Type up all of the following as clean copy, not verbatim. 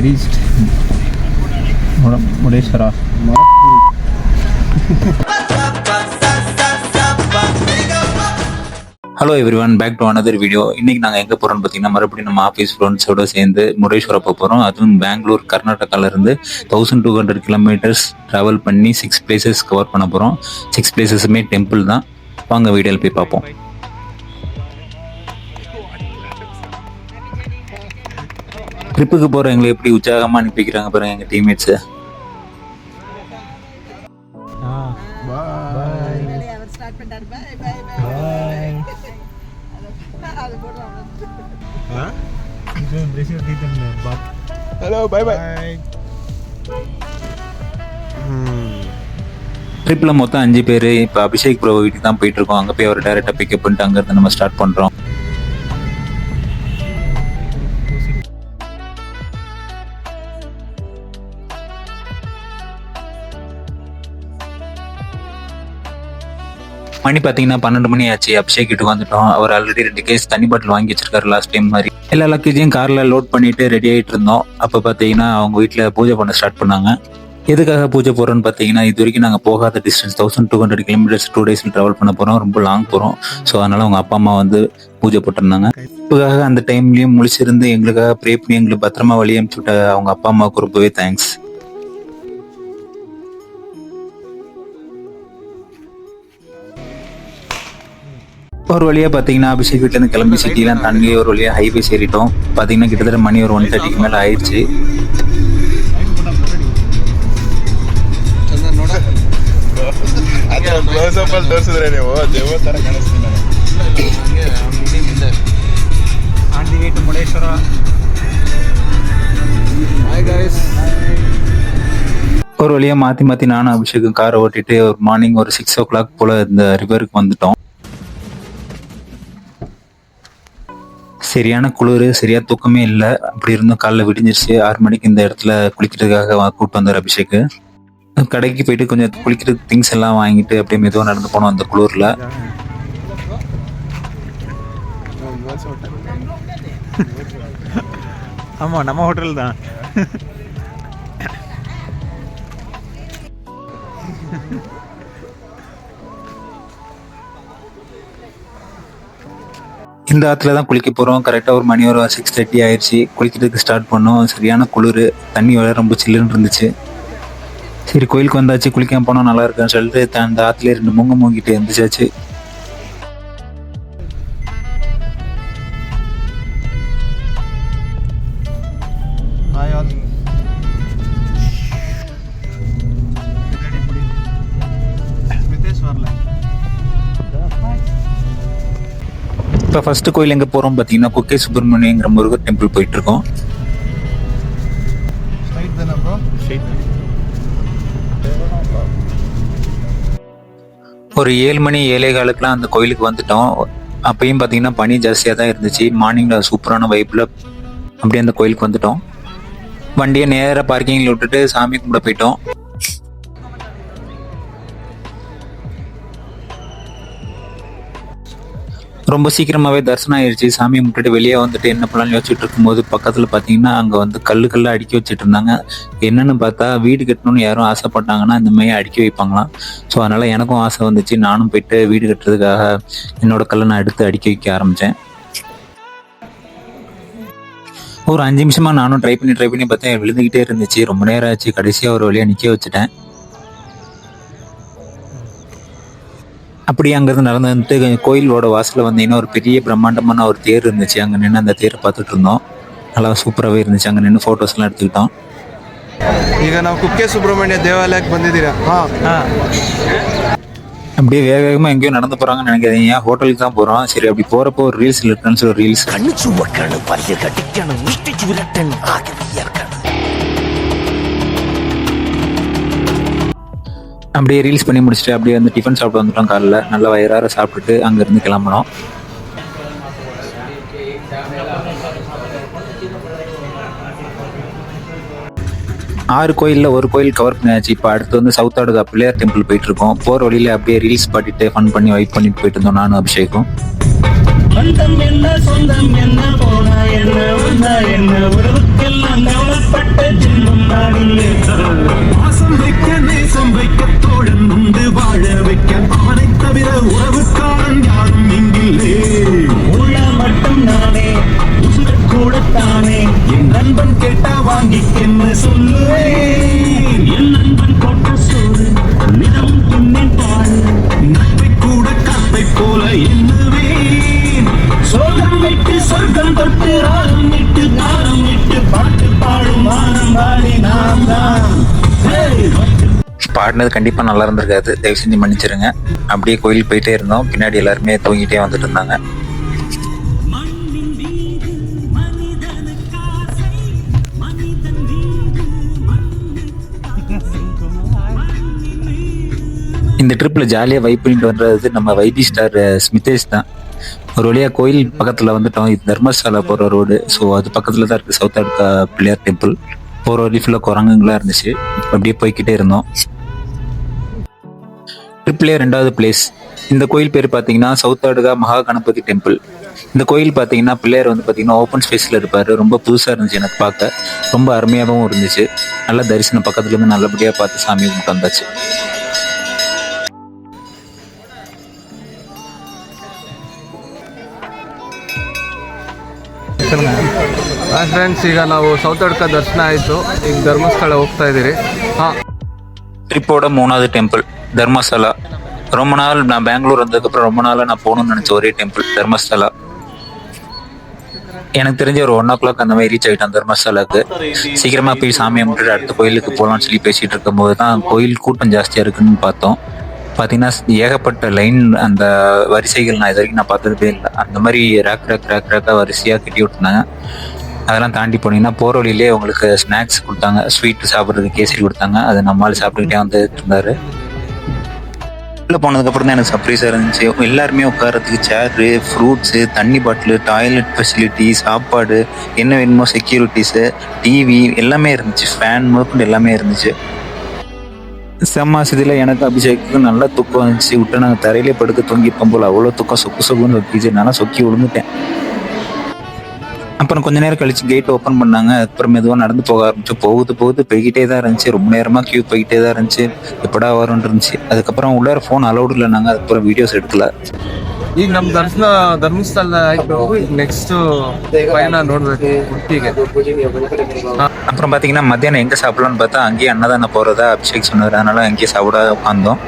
Reached Mureshwara. Hello everyone, back to another video. இன்னைக்கு நாங்கள் எங்கே போகிறோம்னு பார்த்தீங்கன்னா, மறுபடியும் நம்ம ஆஃபீஸ் ஃப்ரெண்ட்ஸோடு சேர்ந்து முருடேஸ்வரா போகிறோம். அதுவும் பெங்களூர் கர்நாடகாவிலேருந்து 1200 கிலோமீட்டர்ஸ் ட்ராவல் பண்ணி 6 பிளேசஸ் கவர் பண்ண போகிறோம். 6 பிளேசஸுமே டெம்பிள் தான். வாங்க வீடியோவில் போய் பார்ப்போம். ட்ரிப்புக்கு போகிற எங்களை எப்படி உற்சாகமாக அனுப்பிக்கிறாங்க பாருங்க எங்கள் டீம்மேட்ஸு. ட்ரிப்பில் மொத்தம் 5 பேர். இப்போ அபிஷேக் ப்ரோ வீட்டுக்கு தான் போயிட்டு இருக்கோம். அங்கே போய் அவர் டைரெக்டாக பிக்கப் பண்ணிட்டு அங்கேருந்து நம்ம ஸ்டார்ட் பண்ணுறோம். மணி பார்த்தீங்கன்னா 12 மணி ஆச்சு. அபிஷேக் வீட்டுக்கு வந்துட்டோம். அவர் ஆல்ரெடி 2 கேஸ் தண்ணி பாட்டில் வாங்கி வச்சிருக்காரு லாஸ்ட் டைம் மாதிரி. எல்லா லக்கேஜையும் காரில் லோட் பண்ணிட்டு ரெடி ஆகிட்டு இருந்தோம். அப்போ பார்த்தீங்கன்னா அவங்க வீட்டில் பூஜை பண்ண ஸ்டார்ட் பண்ணாங்க. எதுக்காக பூஜை போகிறோன்னு பார்த்தீங்கன்னா, இது வரைக்கும் நாங்கள் போகாத டிஸ்டன்ஸ் 1200 கிலோமீட்டர்ஸ் 2 டேஸில் ட்ராவல் பண்ண போகிறோம். ரொம்ப லாங் போகிறோம். ஸோ அதனால் அவங்க அப்பா அம்மா வந்து பூஜை போட்டிருந்தாங்க. இப்போக்காக அந்த டைம்லேயும் முழிச்சிருந்து எங்களுக்காக ப்ரே பண்ணி எங்களுக்கு பத்திரமா வழி அனுப்பிச்சு விட்ட அவங்க அப்பா அம்மாவுக்கு ரொம்பவே தேங்க்ஸ். ஒரு வழியாக பார்த்தீங்கன்னா அபிஷேக் வீட்டிலேருந்து கிளம்பி சிட்டிலாம் தாண்டி ஒரு வழியாக ஹைவே ஏறிட்டோம். பார்த்தீங்கன்னா கிட்டத்தட்ட மணி ஒரு 1:30க்கு மேலே ஆயிடுச்சு. ஒரு வழியாக மாற்றி மாற்றி நானும் அபிஷேக்கும் காரை ஓட்டிட்டு ஒரு மார்னிங் ஒரு 6 o'clock போல் இந்த ரிவருக்கு வந்துட்டோம். சரியான குளிர், சரியாக தூக்கமே இல்லை. அப்படி இருந்தும் காலைல விடிஞ்சிருச்சு. 6 மணிக்கு இந்த இடத்துல குளிக்கிறதுக்காக கூப்பிட்டு வந்தார் அபிஷேக். கடைக்கு போயிட்டு கொஞ்சம் குளிக்கிறதுக்கு திங்ஸ் எல்லாம் வாங்கிட்டு அப்படியே மெதுவாக நடந்து போனோம் அந்த குளிரில். ஆமாம், நம்ம ஹோட்டல் தான். இந்த ஆற்றுல தான் குளிக்க போகிறோம். கரெக்டாக ஒரு மணி ஒரு 6:30 ஆயிடுச்சு. குளிக்கிறதுக்கு ஸ்டார்ட் பண்ணோம். சரியான குளிர், தண்ணி வேற ரொம்ப சில்லுன்னு இருந்துச்சு. சரி கோயிலுக்கு வந்தாச்சு, குளிக்காம போனால் நல்லா இருக்குன்னு சொல்லிட்டு அந்த ஆற்றுல 2 மூங்க மூங்கிட்டு இருந்துச்சாச்சு. இப்போ ஃபர்ஸ்ட் கோயில் எங்கே போகிறோம் பார்த்தீங்கன்னா, குக்கே சுப்பிரமணியங்கிற முருகர் டெம்பிள் போயிட்டு இருக்கோம். ஒரு 7 மணி 7:15 அந்த கோயிலுக்கு வந்துட்டோம். அப்பயும் பார்த்தீங்கன்னா பனி ஜாஸ்தியாக தான் இருந்துச்சு. மார்னிங்கில் சூப்பரான வைப்பில் அப்படியே அந்த கோயிலுக்கு வந்துட்டோம். வண்டியை நேராக பார்க்கிங்கில் விட்டுட்டு சாமி கும்பிட போயிட்டோம். ரொம்ப சீக்கிரமாகவே தரிசனம் ஆயிடுச்சு. சாமியை முட்டுட்டு வெளியே வந்துட்டு என்ன பண்ணலாம்னு யோசிச்சுட்டு இருக்கும்போது பக்கத்தில் பார்த்தீங்கன்னா அங்கே வந்து கல்லுக்கெல்லாம் அடுக்கி வச்சுட்டு இருந்தாங்க. என்னன்னு பார்த்தா வீடு கட்டணும்னு யாரும் ஆசைப்பட்டாங்கன்னா இந்த மாதிரி அடுக்கி வைப்பாங்களாம். ஸோ அதனால் எனக்கும் ஆசை வந்துச்சு. நானும் போயிட்டு வீடு கட்டுறதுக்காக என்னோட கல்லை நான் எடுத்து அடுக்கி வைக்க ஆரம்பித்தேன். ஒரு 5 நிமிஷமாக நானும் ட்ரை பண்ணி பார்த்தேன். விழுந்துக்கிட்டே இருந்துச்சு. ரொம்ப நேரம் ஆச்சு. கடைசியாக ஒரு வழியாக நிற்க வச்சுட்டேன். அப்படியே அங்கேருந்து நடந்து வந்துட்டு கோயிலோட வாசலில் வந்தீங்கன்னா ஒரு பெரிய பிரம்மாண்டமான ஒரு தேர் இருந்துச்சு. அங்கே நின்று அந்த தேரை பார்த்துட்டு இருந்தோம். நல்லா சூப்பராகவே இருந்துச்சு. அங்கே நின்று ஃபோட்டோஸ்லாம் எடுத்துக்கிட்டோம். ಈಗ ನಾವು ಕುಕ್ಕೆ ಸುಬ್ರಹ್ಮಣ್ಯ ದೇವಾಲಯಕ್ಕೆ ಬಂದಿದ್ದೀರಾ? அப்படியே வேகமாக எங்கேயோ நடந்து போகிறாங்கன்னு நினைக்காதீங்க. ஹோட்டலுக்கு தான் போகிறோம். சரி, அப்படி போகிறப்போ ஒரு ரீல்ஸ் இருக்குன்னு சொல்லி ரீல்ஸ் அப்படியே ரீல்ஸ் பண்ணி முடிச்சுட்டு அப்படியே வந்து டிஃபன் சாப்பிட்டு வந்துட்டோம். காலைல நல்லா வயிறார சாப்பிட்டுட்டு அங்கேருந்து கிளம்பணும். ஆறு கோயிலில் ஒரு கோயில் கவர் பண்ணியாச்சு. இப்போ அடுத்து வந்து சவுத்தாடுகா பிள்ளையார் டெம்பிள் போயிட்டு இருக்கோம். போகிற வழியில் அப்படியே ரீல்ஸ் பாட்டிட்டு ஃபன் பண்ணி வைப் பண்ணிட்டு போயிட்டு இருந்தோம் நானும் அபிஷேகம். பாடினது கண்டிப்பாக நல்லா இருந்திருக்காது. தயவு செஞ்சு மன்னிச்சிருங்க. அப்படியே கோயிலுக்கு போயிட்டே இருந்தோம். பின்னாடி எல்லாருமே தூங்கிட்டே வந்துட்டு இருந்தாங்க. இந்த ட்ரிப்பில் ஜாலியாக வைப் பண்ணிட்டு வர்றது நம்ம வைபி ஸ்டார் ஸ்மிதேஷ் தான். ஒரு வழியாக கோயில் பக்கத்தில் வந்துட்டோம். இது தர்மசாலா போகிற ரோடு. ஸோ அது பக்கத்தில் தான் இருக்குது சவுத்தாடுகா பிள்ளையார் டெம்பிள். போகிற வழி ஃபுல்லாக குரங்குங்களாக இருந்துச்சு. அப்படியே போய்கிட்டே இருந்தோம். ட்ரிப்லேயே 2வது பிளேஸ். இந்த கோயில் பேர் பார்த்தீங்கன்னா சவுத்தாடுகா மகா கணபதி டெம்பிள். இந்த கோயில் பார்த்தீங்கன்னா பிள்ளையார் வந்து பார்த்தீங்கன்னா ஓப்பன் ஸ்பேஸில் இருப்பார். ரொம்ப புதுசாக இருந்துச்சு எனக்கு பார்க்க. ரொம்ப அருமையாகவும் இருந்துச்சு. நல்லா தரிசனம் பக்கத்துலேருந்து நல்லபடியாக பார்த்து சாமி கும்பிட்டு வந்தாச்சு. ಫ್ರೆಂಡ್ಸ್, ಈಗ ನಾವು ಸೌತಾಡ್ಕ ದರ್ಶನ ಆಯಿತು. ಈಗ ಧರ್ಮಸ್ಥಳ ಹೋಗ್ತಾ ಇದ್ದೀರಿ. ட்ரிப்போட 3வது டெம்பிள் தர்மசாலா. ரொம்ப நாள் நான் பெங்களூர் வந்ததுக்கப்புறம் ரொம்ப நாளாக நான் போகணும்னு நினச்ச ஒரே டெம்பிள் தர்மசாலா. எனக்கு தெரிஞ்ச ஒரு 1 o'clock அந்த மாதிரி ரீச் ஆகிட்டேன் தர்மசாலாவுக்கு. சீக்கிரமாக போய் சாமியை முட்டுட்டு அடுத்த கோயிலுக்கு போகலான்னு சொல்லி பேசிகிட்டு இருக்கும்போது தான் கோயில் கூட்டம் ஜாஸ்தியாக இருக்குன்னு பார்த்தோம். பார்த்தீங்கன்னா ஏகப்பட்ட லைன், அந்த வரிசைகள் நான் இது வரைக்கும் நான் பார்த்ததே இல்லை. அந்த மாதிரி ரேக்காக வரிசையாக கட்டி விட்டுருந்தாங்க. அதெல்லாம் தாண்டி போனீங்கன்னா போகிற வழியிலே உங்களுக்கு ஸ்நாக்ஸ் கொடுத்தாங்க. ஸ்வீட்டு சாப்பிட்றதுக்கு கேசரி கொடுத்தாங்க. அதை நம்மளால் சாப்பிட்டுக்கிட்டே வந்துட்டு இருந்தார். உள்ளே போனதுக்கப்புறம் தான் எனக்கு சர்ப்ரைஸாக இருந்துச்சு. எல்லாருமே உட்காரத்துக்கு சேரு, ஃப்ரூட்ஸு, தண்ணி பாட்டிலு, டாய்லெட் ஃபெசிலிட்டி, சாப்பாடு, என்ன வேணுமோ செக்யூரிட்டிஸு, டிவி எல்லாமே இருந்துச்சு. ஃபேன் முதற்கொண்டு எல்லாமே இருந்துச்சு. செம்ம இதில் எனக்கு அபிஷேக்கு நல்லா தூக்கம் வந்துச்சு. விட்டு நாங்கள் தரையிலே படுக்க தூங்கிப்போம் போல். அவ்வளோ தூக்கம் சொக்குன்னு வைக்கிச்சு. நான் சொக்கி விழுந்துட்டேன். அப்புறம் கொஞ்ச நேரம் கழிச்சு கேட் ஓப்பன் பண்ணாங்க. அப்புறம் மெதுவாக நடந்து போக ஆரம்பிச்சு. போகுது போய்கிட்டே தான் இருந்துச்சு. ரொம்ப நேரமாக கியூ போய்கிட்டே தான் இருந்துச்சு. எப்படா வரும்னு இருந்துச்சு. அதுக்கப்புறம் உள்ளார ஃபோன் அலௌடு இல்லை. நாங்கள் அதுக்கப்புறம் வீடியோஸ் எடுக்கல. ಈಗ ನಮ್ಮ ದರ್ಶನ ಧರ್ಮಸ್ಥಳ ಆಯ್ತು. ನೆಕ್ಸ್ಟ್ ಪಯಣ ನೋಡ್ಬೇಕು ಉಡುಪಿಗೆ. அப்புறம் பார்த்தீங்கன்னா மத்தியானம் எங்கே சாப்பிடலான்னு பார்த்தா அங்கேயே அன்னதானம் போகிறதா அபிஷேக் சொன்னார். அதனால அங்கேயே சாப்பிட உட்காந்தோம்.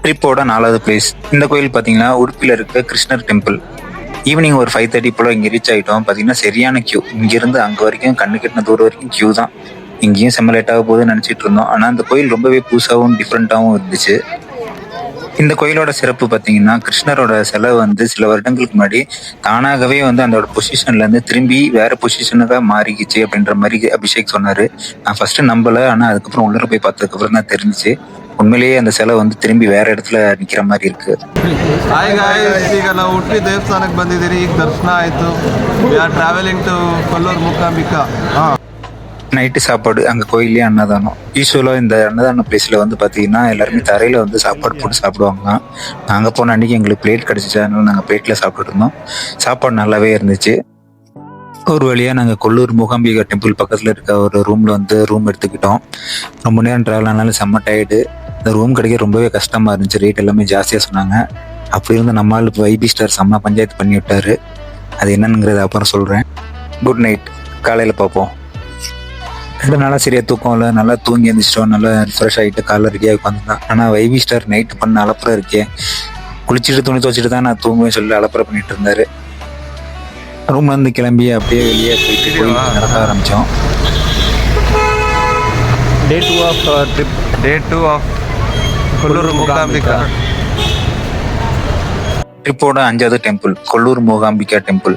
ட்ரிப்போட 4வது பிளேஸ். இந்த கோயில் பார்த்தீங்கன்னா உடுப்பியில் இருக்க கிருஷ்ணர் டெம்பிள். ஈவினிங் ஒரு 5:30 போல் இங்கே ரீச் ஆகிட்டோம். பார்த்தீங்கன்னா சரியான கியூ. இங்கேருந்து அங்கே வரைக்கும் கண்ணு கட்டின தூரம் வரைக்கும் கியூ தான். இங்கேயும் செம்ம லேட்டாக போகுதுன்னு நினச்சிட்டு இருந்தோம். ஆனால் அந்த கோயில் ரொம்பவே புதுசாகவும் டிஃப்ரெண்ட்டாகவும் இருந்துச்சு. இந்த கோயிலோட சிறப்பு பார்த்தீங்கன்னா கிருஷ்ணரோட சிலை வந்து சில வருடங்களுக்கு முன்னாடி தானாகவே வந்து அதோட பொசிஷன்லேருந்து திரும்பி வேற பொசிஷனுக்காக மாறிக்கிச்சு அப்படின்ற மாதிரி அபிஷேக் சொன்னார். நான் ஃபர்ஸ்ட் நம்பலை. ஆனால் அதுக்கப்புறம் உள்ளே போய் பார்த்ததுக்கப்புறம் தான் தெரிஞ்சிச்சு உண்மையிலேயே அந்த சிலை வந்து திரும்பி வேற இடத்துல நிற்கிற மாதிரி இருக்கு. ಹಾಯ್ ಗಾಯ್ಸ್, ಈಗ ನಾವು ಉಡುಪಿ ದೇವಸ್ಥಾನಕ್ಕೆ ಬಂದಿದ್ದೀರಿ. ಈಗ ದರ್ಶನ ಆಯಿತು. We are travelling to Kollur Mookambika. Night சாப்பாடு அங்கே கோயிலே அன்னதானம். யூஸ்வலாக இந்த அன்னதான பிளேஸில் வந்து பார்த்தீங்கன்னா எல்லாருமே தரையில் வந்து சாப்பாடு போட்டு சாப்பிடுவாங்க. நாங்கள் போன அன்றைக்கி எங்களுக்கு பிளேட் கிடச்சிச்சு, அதனால நாங்கள் பிளேட்டில் சாப்பிட்டுட்டு இருந்தோம். சாப்பாடு நல்லாவே இருந்துச்சு. ஒரு வழியாக நாங்கள் கொல்லூர் மூகாம்பிகா டெம்பிள் பக்கத்தில் இருக்க ஒரு ரூமில் வந்து ரூம் எடுத்துக்கிட்டோம். ரொம்ப நேரம் ட்ராவல் ஆனாலும் செம்ம டயர்டு. இந்த ரூம் கிடைக்க ரொம்பவே கஷ்டமாக இருந்துச்சு. ரேட் எல்லாமே ஜாஸ்தியாக சொன்னாங்க. அப்படி இருந்து நம்மளால் வைபி ஸ்டார் செம்ம பஞ்சாயத்து பண்ணி விட்டாரு. அது என்னங்கிறத அப்புறம் சொல்கிறேன். குட் நைட், காலையில் பார்ப்போம். 2 நாளாக சரியாக தூக்கம் இல்லை. நல்லா தூங்கி எழுந்திரிச்சிட்டோம். நல்லா ஃப்ரெஷ் ஆகிட்டு காலைல ரெடியாக உட்காந்துருந்தேன். ஆனால் வைபி ஸ்டார் நைட்டு பண்ண அலப்புற இருக்கேன். குளிச்சுட்டு துணி துவச்சிட்டு தான் நான் தூங்குவேன் சொல்லி அலப்புற பண்ணிட்டு இருந்தாரு. ரூம்லேருந்து கிளம்பி அப்படியே வெளியே போயிட்டு கோயிலுக்கு நடக்க ஆரம்பித்தோம். Day 2 of trip. Day 2 of Kollur Mookambika. ட்ரிப்போட 5வது டெம்பிள் கொல்லூர் மூகாம்பிகா டெம்பிள்.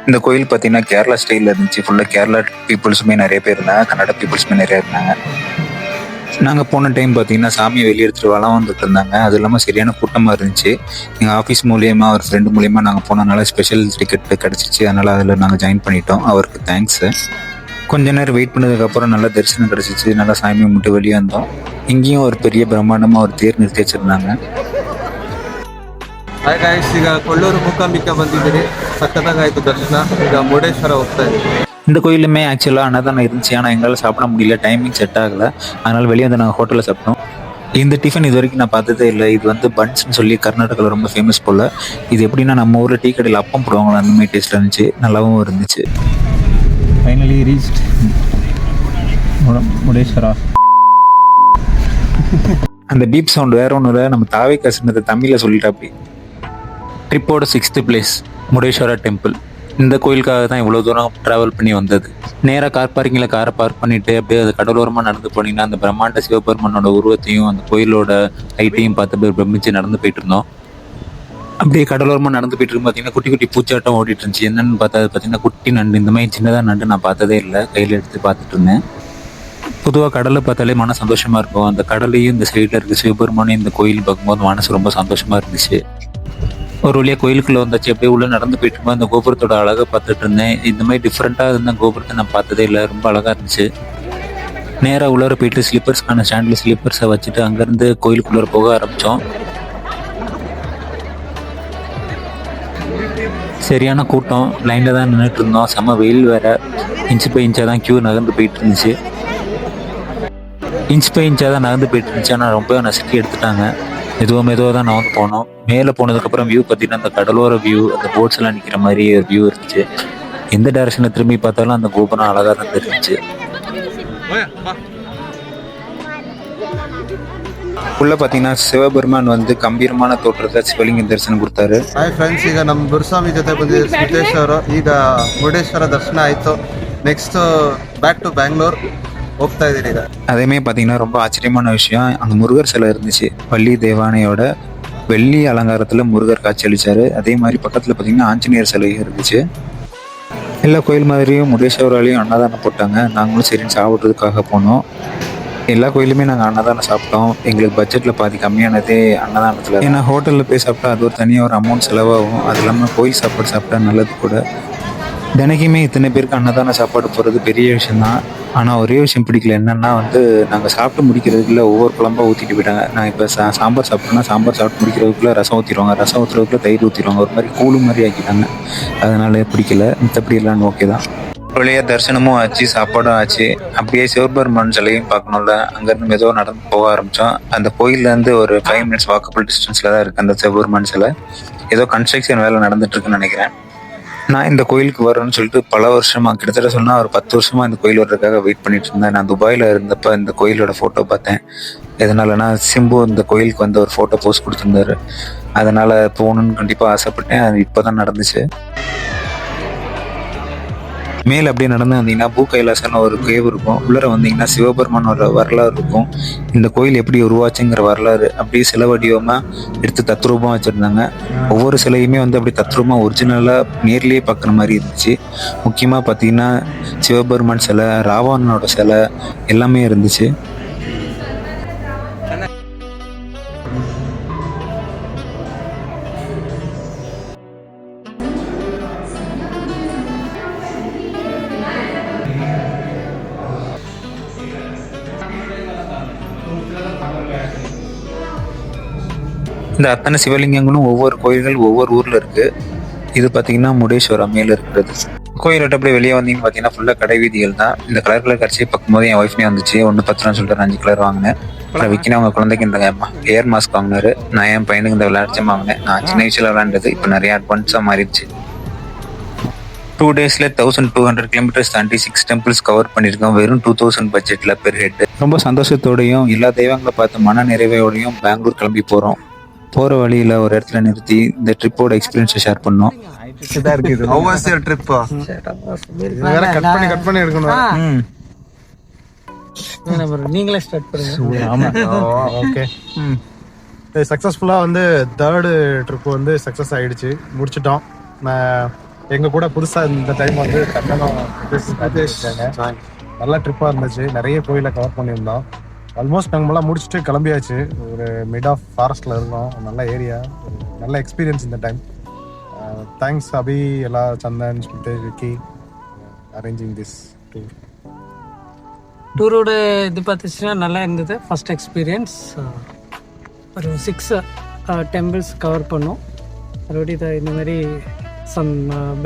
இந்த கோயில் பார்த்தீங்கன்னா கேரளா ஸ்டைலில் இருந்துச்சு. ஃபுல்லாக கேரளா பீப்புள்ஸுமே நிறைய பேர் இருந்தாங்க, கன்னட பீப்புள்ஸுமே நிறைய இருந்தாங்க. நாங்கள் போன டைம் பார்த்தீங்கன்னா சாமியை வெளியே எடுத்துகிட்டு வளம் வந்துட்டு இருந்தாங்க. அது இல்லாமல் சரியான கூட்டமாக இருந்துச்சு. எங்கள் ஆஃபீஸ் மூலியமாக ஒரு ஃப்ரெண்டு மூலியமாக நாங்கள் போனதுனால ஸ்பெஷல் டிக்கெட் கிடச்சிச்சு. அதனால் அதில் நாங்கள் ஜாயின் பண்ணிட்டோம். அவருக்கு தேங்க்ஸு. கொஞ்ச நேரம் வெயிட் பண்ணதுக்கப்புறம் நல்லா தரிசனம் கிடச்சிச்சு. நல்லா சாமி கும்பிட்டு வெளியே வந்தோம். இங்கேயும் ஒரு பெரிய பிரம்மாண்டமாக ஒரு தேர் நிறுத்தி வச்சுருந்தாங்க. ಹಾಯ್ ಗಾಯ್ಸ್, ಈಗ ಕೊಲ್ಲೂರು ಮೂಕಾಂಬಿಕಾ ಬಂದಿದ್ದೀರಿ. ಸಖತ್ತಾಗಾಯ್ತು ದರ್ಶನ. ಈಗ ಮುರುಡೇಶ್ವರ ಹೋಗ್ತಾ ಇದ್ದೀವಿ. இந்த கோயிலுமே ஆக்சுவலாக அன்னதானம் இருந்துச்சு. ஆனால் எங்களால் சாப்பிட முடியல, டைமிங் செட் ஆகலை. அதனால் வெளியே வந்து நாங்கள் ஹோட்டலில் சாப்பிட்டோம். இந்த டிஃபன் இது வரைக்கும் நான் பார்த்ததே இல்லை. இது வந்து பன்ஸ்ன்னு சொல்லி கர்நாடகாவில் ரொம்ப ஃபேமஸ் போல். இது எப்படின்னா நம்ம ஊரில் டீ கடையில் அப்பம் போடுவாங்களா அந்த மாதிரி டேஸ்ட்டில் இருந்துச்சு. நல்லாவும் இருந்துச்சு. Finally reached Murdeshwara. அந்த பீப் சவுண்ட் வேற ஒன்றும் இல்லை, நம்ம தாவே கசினத்தை தமிழில் சொல்லிட்டா. அப்படி ட்ரிப்போட 6th பிளேஸ் முருடேஸ்வரா டெம்பிள். இந்த கோயிலுக்காக தான் இவ்வளோ தூரம் ட்ராவல் பண்ணி வந்தது. நேராக கார் பார்க்கிங்கில் காரை பார்க் பண்ணிவிட்டு அப்படியே அது கடலோரமாக நடந்து போனீங்கன்னா அந்த பிரம்மாண்ட சிவபெருமானோட உருவத்தையும் அந்த கோயிலோட ஹைட்டையும் பார்த்து பிரமிச்சு நடந்து போயிட்டு இருந்தோம். அப்படியே கடலோரமாக நடந்து போயிட்டு இருக்கும் பார்த்தீங்கன்னா குட்டி குட்டி பூச்சாட்டம் ஓடிட்டு இருந்துச்சு. என்னென்னு பார்த்தா பார்த்தீங்கன்னா குட்டி நண்டு. இந்த மாதிரி சின்னதாக நண்டு நான் பார்த்ததே இல்லை. கையில் எடுத்து பார்த்துட்டு இருந்தேன். பொதுவாக கடலை பார்த்தாலே மன சந்தோஷமாக இருக்கும். அந்த கடலையும் இந்த சைடில் இருக்க சிவபெருமானையும் இந்த கோயில் பார்க்கும்போது மனசு ரொம்ப சந்தோஷமாக இருந்துச்சு. ஒரு வழியாக கோயிலுக்குள்ளே வந்தாச்சு. அப்படியே உள்ளே நடந்து போயிட்டு இருக்கும்போது அந்த கோபுரத்தோட அழகாக பார்த்துட்டு இருந்தேன். இந்த மாதிரி டிஃப்ரெண்ட்டாக இருந்த கோபுரத்தை நான் பார்த்ததே இல்லை. ரொம்ப அழகாக இருந்துச்சு. நேராக உள்ளார போயிட்டு ஸ்லிப்பர்ஸ்க்கான ஸ்டாண்டில் ஸ்லிப்பர்ஸை வச்சுட்டு அங்கேருந்து கோயிலுக்குள்ளே போக ஆரம்பித்தோம். சரியான கூட்டம். லைனில் தான் நின்றுட்டு இருந்தோம். செம்ம வெயில் வேறு. இன்ச்சு பை இன்ச்சாக தான் க்யூ நகர்ந்து போயிட்டு இருந்துச்சு. இன்ச் பை இன்ச்சாக தான் நகர்ந்து போயிட்டு இருந்துச்சு. ஆனால் ரொம்ப நசுக்கி எடுத்துட்டாங்க. மெதுவாக தான் நான் வந்து போனோம். மேலே போனதுக்கப்புறம் வியூ பார்த்தீங்கன்னா அந்த கடலோர வியூ, அந்த போட்ஸ் எல்லாம் நிற்கிற மாதிரி ஒரு வியூ இருந்துச்சு. எந்த டைரக்ஷனில் திரும்பி பார்த்தாலும் அந்த கோபுரம் அழகாக தான் தெரிஞ்சிச்சு. உள்ள பார்த்தீங்கன்னா சிவபெருமான் வந்து கம்பீரமான தோற்றத்தை சிவலிங்க தரிசனம் கொடுத்தாரு. ಹಾಯ್ ಫ್ರೆಂಡ್ಸ್, ಈಗ ನಮ್ಮ ಗುರುಸ್ವಾಮಿ ಜೊತೆ ಬಂದಿದ್ದೀವಿ ಸಿದ್ದೇಶ್ವರ. ಈಗ ಮುರುಡೇಶ್ವರ ದರ್ಶನ ಆಯಿತು. ನೆಕ್ಸ್ಟ್ ಬ್ಯಾಕ್ ಟು ಬ್ಯಾಂಗ್ಳೂರ್ ಹೋಗ್ತಾ ಇದ್ದೀರಿ. ಈಗ அதேமே பார்த்தீங்கன்னா ரொம்ப ஆச்சரியமான விஷயம், அங்கே முருகர் சிலை இருந்துச்சு. வள்ளி தேவானையோட வெள்ளி அலங்காரத்தில் முருகர் காட்சி அளித்தார். அதே மாதிரி பக்கத்தில் பார்த்தீங்கன்னா ஆஞ்சநேயர் சிலையும் இருந்துச்சு. எல்லா கோயில் மாதிரியும் முருடேஸ்வராலையும் அன்னதானம் போட்டாங்க. நாங்களும் சரின்னு சாப்பிட்றதுக்காக போனோம். எல்லா கோயிலுமே நாங்கள் அன்னதானம் சாப்பிட்டோம். எங்களுக்கு பட்ஜெட்டில் பாதி கம்மியானதே அன்னதானத்தில். ஏன்னா ஹோட்டலில் போய் சாப்பிட்டா அது ஒரு தனியாக ஒரு அமௌண்ட் செலவாகும். அது இல்லாமல் கோயில் சாப்பாடு சாப்பிட்டா நல்லது கூட. தினைக்குமே இத்தனை பேருக்கு அன்னதான சாப்பாடு போகிறது பெரிய விஷயந்தான். ஆனால் ஒரே விஷயம் பிடிக்கல. என்னென்னா வந்து நாங்கள் சாப்பிட்டு முடிக்கிறதுக்குள்ள ஒவ்வொரு குழம்பா ஊற்றிட்டு போயிட்டாங்க. நான் இப்போ சாம்பார் சாப்பிட்டோன்னா சாம்பார் சாப்பிட்டு முடிக்கிறதுக்குள்ளே ரசம் ஊற்றிடுவாங்க. ரசம் ஊற்றுறதுக்குள்ளே தயிர் ஊற்றிடுவாங்க. ஒரு மாதிரி கூழு மாதிரி ஆக்கிட்டாங்க. அதனால பிடிக்கல. மற்றபடி எல்லாம் ஓகே தான். வழியாக தரிசனமும் ஆச்சு, சாப்பாடும் ஆச்சு. அப்படியே சிவபெருமான் சிலையும் பார்க்கணும்ல. அங்கேருந்து மெதுவாக நடந்து போக ஆரம்பித்தோம். அந்த கோயிலேருந்து ஒரு 5 minutes வாக்கபிள் டிஸ்டன்ஸில் தான் இருக்குது அந்த சிவபெருமான் சிலை. ஏதோ கன்ஸ்ட்ரக்ஷன் வேலை நடந்துட்டுருக்குன்னு நினைக்கிறேன். நான் இந்த கோயிலுக்கு வரேன்னு சொல்லிட்டு பல வருஷமாக, கிட்டத்தட்ட சொன்னால் ஒரு 10 வருஷமாக இந்த கோயில் வர்றதுக்காக வெயிட் பண்ணிட்டு இருந்தேன். நான் துபாயில் இருந்தப்போ இந்த கோயிலோட ஃபோட்டோ பார்த்தேன். எதனாலனா சிம்பு இந்த கோயிலுக்கு வந்து ஒரு ஃபோட்டோ போஸ்ட் கொடுத்துருந்தாரு. அதனால் போகணுன்னு கண்டிப்பாக ஆசைப்பட்டேன். அது இப்போ தான் நடந்துச்சு. மேலே அப்படியே நடந்து வந்தீங்கன்னா பூ கைலாசம்னு ஒரு கேவ் இருக்கும். உள்ளே வந்தீங்கன்னா சிவபெருமானோட வரலாறு இருக்கும். இந்த கோயில் எப்படி உருவாச்சுங்கிற வரலாறு அப்படியே சிலை வடிவமாக எடுத்து தத்ரூபமாக வச்சுருந்தாங்க. ஒவ்வொரு சிலையுமே வந்து அப்படி தத்ரூபமாக ஒரிஜினலாக நேர்லேயே பார்க்குற மாதிரி இருந்துச்சு. முக்கியமாக பார்த்தீங்கன்னா சிவபெருமான் சிலை, ராவணனோட சிலை எல்லாமே இருந்துச்சு. இந்த அத்தனை சிவலிங்கங்களும் ஒவ்வொரு கோயில்கள் ஒவ்வொரு ஊரில் இருக்குது. இது பார்த்தீங்கன்னா முடேஸ்வரா மேலே இருக்கிறது. கோயில் விட்டு அப்படியே வெளியே வந்தீங்கன்னு பார்த்தீங்கன்னா ஃபுல்லாக கடை வீதிகள் தான். இந்த கலர் கட்சியை பார்க்கும்போது என் ஒய்ஃப்னே வந்துச்சு. 110 சொல்லிட்டு 5 கலர் வாங்கினேன். அப்புறம் விற்கினா அவங்க குழந்தைக்கு இந்த ஏர் மாஸ்க் வாங்கினாரு. நான் என் பையனுக்கு இந்த விளையாட்சம் வாங்கினேன். நான் சின்ன வயசில் விளையாண்டது இப்போ நிறைய அட்வான்ஸாக மாறிடுச்சு. 2 டேஸில் 1200 கிலோமீட்டர்ஸ் தாண்டி 6 டெம்பிள்ஸ் கவர் பண்ணியிருக்கோம். வெறும் 2000 பட்ஜெட்டில் பெர் ஹெட். ரொம்ப சந்தோஷத்தோடையும் எல்லா தெய்வங்களை பார்த்து மன நிறைவோடையும் பெங்களூர் கிளம்பி போகிறோம். போகிற வழியில் ஒரு இடத்துல நிறுத்தி இந்த ட்ரிப்போட எக்ஸ்பீரியன்ஸை ஷேர் பண்ணோம். How was your trip? வேற கட் பண்ணி எடுக்கணும். நீங்களே ஸ்டார்ட் பண்ணுங்க. ஆமா ஓகே. சக்ஸஸ்ஃபுல்லாக வந்து 3rd ட்ரிப் வந்து சக்ஸஸ் ஆகிடுச்சு, முடிச்சிட்டோம். எங்கள் கூட புதுசாக இந்த டைம் வந்து கண்ணனும் நல்ல ட்ரிப்பாக இருந்துச்சு. நிறைய கோயிலை கவர் பண்ணியிருந்தோம். ஆல்மோஸ்ட் நாங்கள்லாம் முடிச்சுட்டு கிளம்பியாச்சு. ஒரு மிட் ஆஃப் ஃபாரஸ்ட்டில் இருந்தோம். நல்ல ஏரியா, நல்ல எக்ஸ்பீரியன்ஸ் இந்த டைம். தேங்க்ஸ் அபி, எல்லா சந்தன், ஸ்மிதேஷ், விக்கி அரேஞ்சிங் திஸ் டூர். டூரோட இது பார்த்துச்சுன்னா நல்லா இருந்தது. First experience. ஒரு 6 டெம்பிள்ஸ் கவர் பண்ணோம். மறுபடியும் இந்த மாதிரி சம்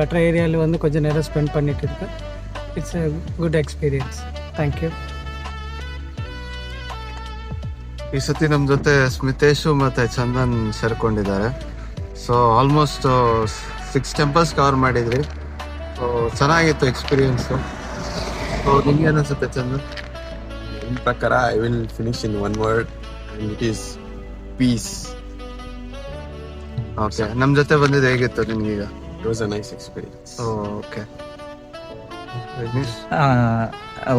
பெட்டர் ஏரியாவில் வந்து கொஞ்சம் நேரம் ஸ்பெண்ட் பண்ணிட்டு இருக்கேன். It's a good experience. Thank you. ಈ ಸತಿ ನಮ್ಮ ಜೊತೆ ಸ್ಮಿತೇಶು ಮತ್ತು ಚಂದನ್ ಸೇರ್ಕೊಂಡಿದ್ದಾರೆ. ಸೊ ಆಲ್ಮೋಸ್ಟ್ 6 ಟೆಂಪಲ್ಸ್ ಕವರ್ ಮಾಡಿದ್ರಿ. ಸೊ ಚೆನ್ನಾಗಿತ್ತು ಎಕ್ಸ್ಪೀರಿಯನ್ಸು. ಸೊ ನಿಮ್ಗೆ ಅನಿಸುತ್ತೆ Chandan? In Prakara, I will finish in one word, and it is peace. Okay, ನಮ್ಮ ಜೊತೆ ಬಂದಿದ್ದು ಹೇಗಿತ್ತು ನಿಮ್ಗೀಗ? It was a nice experience. Okay.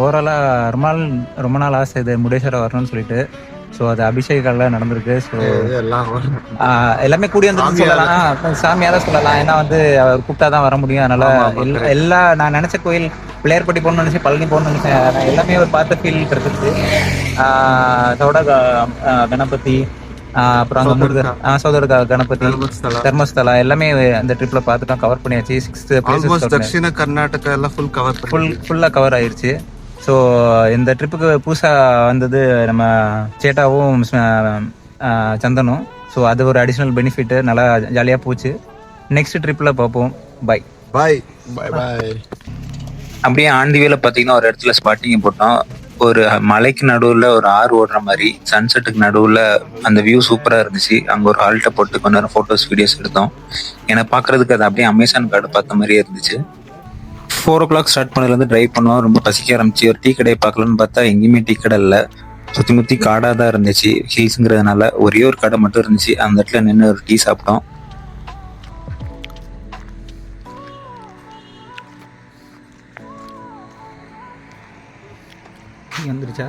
ஓவராலாக ரொம்ப நாள் ஆசை இது முடேஸ்வரம் வரணும்னு சொல்லிட்டு. ஸோ அது அபிஷேகம்லாம் நடந்திருக்கு. ஸோ எல்லாமே கூடி வந்து சொல்லலாம், சாமியாக தான் சொல்லலாம். ஏன்னா வந்து அவர் கூப்பிட்டா தான் வர முடியும். அதனால எல்லா நான் நினச்ச கோயில் பிள்ளையார்பட்டி போகணும்னு நினச்சேன், பழனி போகணும்னு நினச்சேன். எல்லாமே ஒரு பார்த்த ஃபீல் கிடைச்சிருச்சு. சௌட கணபதி, அப்புறம் அங்கே முருகர், சௌதர கணபதி, தர்மஸ்தலா எல்லாமே அந்த ட்ரிப்பில் பார்த்துட்டோம், கவர் பண்ணியாச்சு. 6 பிளேசஸ் தக்ஷிண கர்நாடகா எல்லாம் ஃபுல்லாக கவர் ஆயிடுச்சு. ஸோ இந்த ட்ரிப்புக்கு புதுசாக வந்தது நம்ம சேட்டாவும் சந்தனும். ஸோ அது ஒரு அடிஷ்னல் பெனிஃபிட்டு. நல்லா ஜாலியாக போச்சு. நெக்ஸ்ட் ட்ரிப்பில் பார்ப்போம். பாய் பாய் Bye bye. அப்படியே ஆண்டிவேல பார்த்தீங்கன்னா ஒரு இடத்துல ஸ்பாட்டிங் போட்டோம். ஒரு மலைக்கு நடுவில் ஒரு ஆறு ஓடுற மாதிரி, சன்செட்டுக்கு நடுவில் அந்த வியூ சூப்பராக இருந்துச்சு. அங்கே ஒரு ஹால்ட்டை போட்டு கொஞ்ச நேரம் ஃபோட்டோஸ் வீடியோஸ் எடுத்தோம். எனக்கு பார்க்குறதுக்கு அது அப்படியே அமேசான் கார்டு பார்த்த மாதிரியே இருந்துச்சு. 4 o'clock ஸ்டார்ட் பண்ணதுலேருந்து ட்ரைவ் பண்ணுவோம். ரொம்ப பசிக்க ஆரம்பிச்சு. ஒரு டீ கடையை பார்க்கலான்னு பார்த்தா எங்கேயுமே டீ கடை இல்லை. சுற்றி முற்றி காடாக தான் இருந்துச்சு. ஹில்ஸுங்கிறதுனால ஒரே ஒரு கடை மட்டும் இருந்துச்சு. அந்த இடத்துல நின்று ஒரு டீ சாப்பிட்டோம். வந்துருச்சா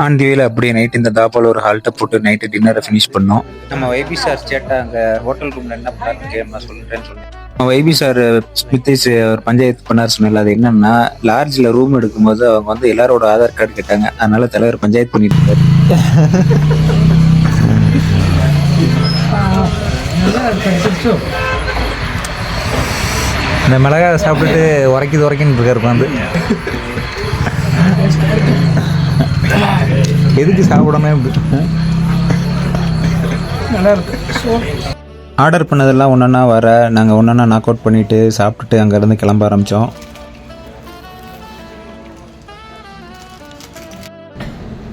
ஆன் தி வேல அப்படியே நைட் இந்த தாப்பால ஒரு ஹால்ட்டை போட்டு நைட்டு டின்னரை ஃபினிஷ் பண்ணோம். நம்ம வைபி சார் சேட்டா அங்கே ஹோட்டல் ரூமில் என்ன பண்ணாருன்னு கேட்க சொல்லிட்டேன்னு சொன்னேன். வைபி சார் ஸ்மித்தேஷ் ஒரு பஞ்சாயத்து பண்ணார் சொன்னல. அது என்னன்னா, லார்ஜில் ரூம் எடுக்கும்போது அவங்க வந்து எல்லாரோட ஆதார் கார்டு கேட்டாங்க. அதனால தலைவர் பஞ்சாயத்து பண்ணிட்டு இருக்காரு. இந்த மிளகாய் சாப்பிட்டுட்டு உரைக்குன்னு இருக்காரு வந்து. எதுக்கு சாப்பிடாம நல்லா இருக்கு. ஆர்டர் பண்ணதெல்லாம் ஒன்றா வர நாங்கள் ஒன்றா நாக் அவுட் பண்ணிவிட்டு சாப்பிட்டுட்டு அங்கேருந்து கிளம்ப ஆரம்பித்தோம்.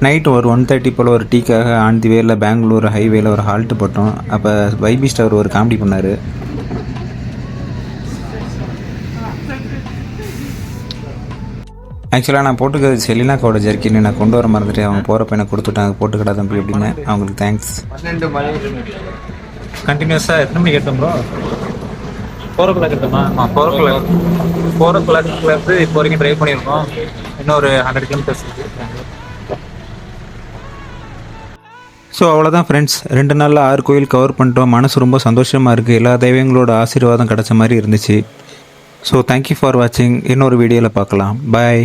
நைட்டு ஒரு 1:30 போல் ஒரு டீக்காக ஆன் தி வேல பெங்களூர் ஹைவேல ஒரு ஹால்ட்டு போட்டோம். அப்போ வைபி ஸ்டார் ஒரு காமெடி பண்ணார். ஆக்சுவலாக நான் போட்டுக்கிறது செலினாக்கோட ஜெர்க்கின்னு நான் கொண்டு வர மறந்துட்டு அவங்க போகிறப்ப எனக்கு கொடுத்துட்டாங்க. போட்டுக்கடா தம்பி அப்படின்னு. அவங்களுக்கு தேங்க்ஸ். கண்டினியூஸாக எத்தனை மணிக்கு எடுத்தோம் ப்ரோ? 4 o'clock எடுத்தோமா? 4 o'clockலேருந்து இப்போ வரைக்கும் ட்ரைவ் பண்ணியிருக்கோம். இன்னொரு 100 kilometers இருக்குது. ஸோ அவ்வளோதான் ஃப்ரெண்ட்ஸ், 2 நாளில் 6 கோயில் கவர் பண்ணிட்டோம். மனசு ரொம்ப சந்தோஷமாக இருக்குது. எல்லா தெய்வங்களோட ஆசீர்வாதம் கிடச்ச மாதிரி இருந்துச்சு. ஸோ தேங்க்யூ ஃபார் வாட்சிங். இன்னொரு வீடியோவில் பார்க்கலாம். பாய்.